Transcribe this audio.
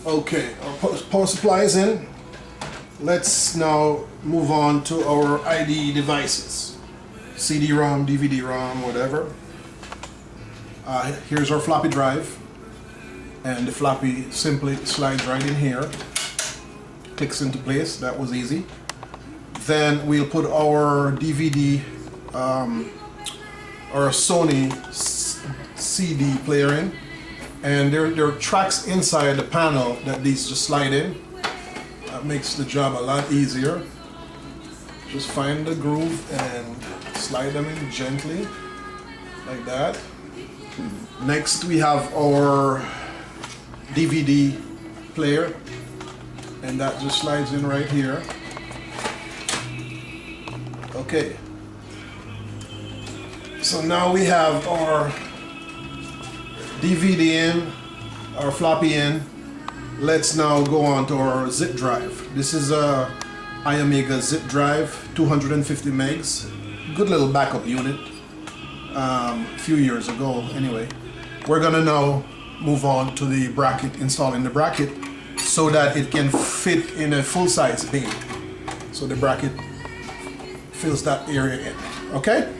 Okay, our power supply is in. Let's now move on to our ID devices. CD-ROM, DVD-ROM, whatever. Here's our floppy drive. And the floppy simply slides right in here. Clicks into place, that was easy. Then we'll put our DVD, our Sony CD player in. And there are tracks inside the panel that these just slide in. That makes the job a lot easier. Just find the groove and slide them in gently, like that. Next we have our DVD player, and that just slides in right here. Okay. So now we have our DVD in, our floppy in. Let's now go on to our zip drive. This is a iOmega zip drive, 250 megs. Good little backup unit. A few years ago, anyway. We're gonna now move on to the bracket, installing the bracket so that it can fit in a full-size bin. So the bracket fills that area in. Okay?